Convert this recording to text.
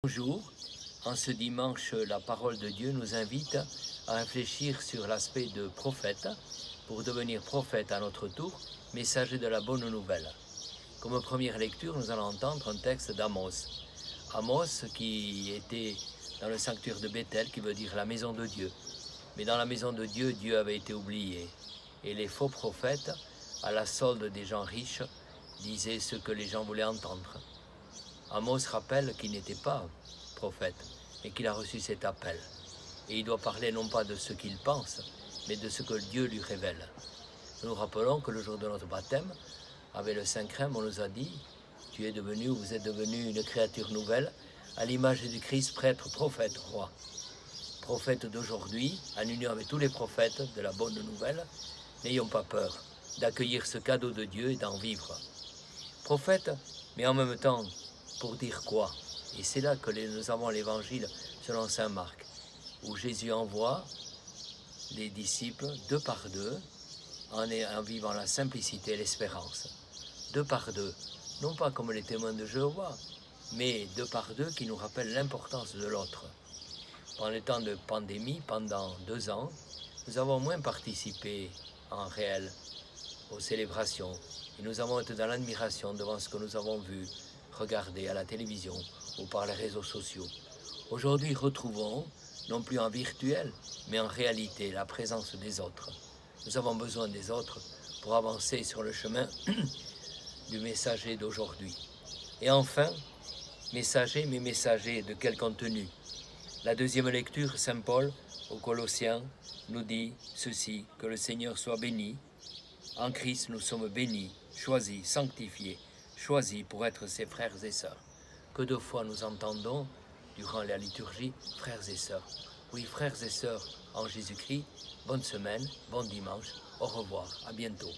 Bonjour, en ce dimanche, la parole de Dieu nous invite à réfléchir sur l'aspect de prophète, pour devenir prophète à notre tour, messager de la bonne nouvelle. Comme première lecture, nous allons entendre un texte d'Amos. Amos qui était dans le sanctuaire de Bethel, qui veut dire la maison de Dieu. Mais dans la maison de Dieu, Dieu avait été oublié. Et les faux prophètes, à la solde des gens riches, disaient ce que les gens voulaient entendre. Amos rappelle qu'il n'était pas prophète, mais qu'il a reçu cet appel. Et il doit parler non pas de ce qu'il pense, mais de ce que Dieu lui révèle. Nous nous rappelons que le jour de notre baptême, avec le Saint-Crème, on nous a dit « vous êtes devenu une créature nouvelle, à l'image du Christ, prêtre, prophète, roi. » Prophète d'aujourd'hui, en union avec tous les prophètes de la bonne nouvelle, n'ayons pas peur d'accueillir ce cadeau de Dieu et d'en vivre. Prophète, mais en même temps, pour dire quoi? Et c'est là que nous avons l'évangile selon saint Marc, où Jésus envoie les disciples deux par deux, en vivant la simplicité et l'espérance. Deux par deux, non pas comme les témoins de Jéhovah, mais deux par deux qui nous rappellent l'importance de l'autre. Pendant le temps de pandémie, pendant 2 ans, nous avons moins participé en réel aux célébrations, et nous avons été dans l'admiration devant ce que nous avons vu, regardé à la télévision ou par les réseaux sociaux. Aujourd'hui, retrouvons, non plus en virtuel, mais en réalité, la présence des autres. Nous avons besoin des autres pour avancer sur le chemin du messager d'aujourd'hui. Et enfin, messager, mais messager de quel contenu? La deuxième lecture, saint Paul, aux Colossiens, nous dit ceci, que le Seigneur soit béni. En Christ, nous sommes bénis, choisis, sanctifiés, choisis pour être ses frères et sœurs. Que de fois nous entendons, durant la liturgie, frères et sœurs. Oui, frères et sœurs en Jésus-Christ, bonne semaine, bon dimanche, au revoir, à bientôt.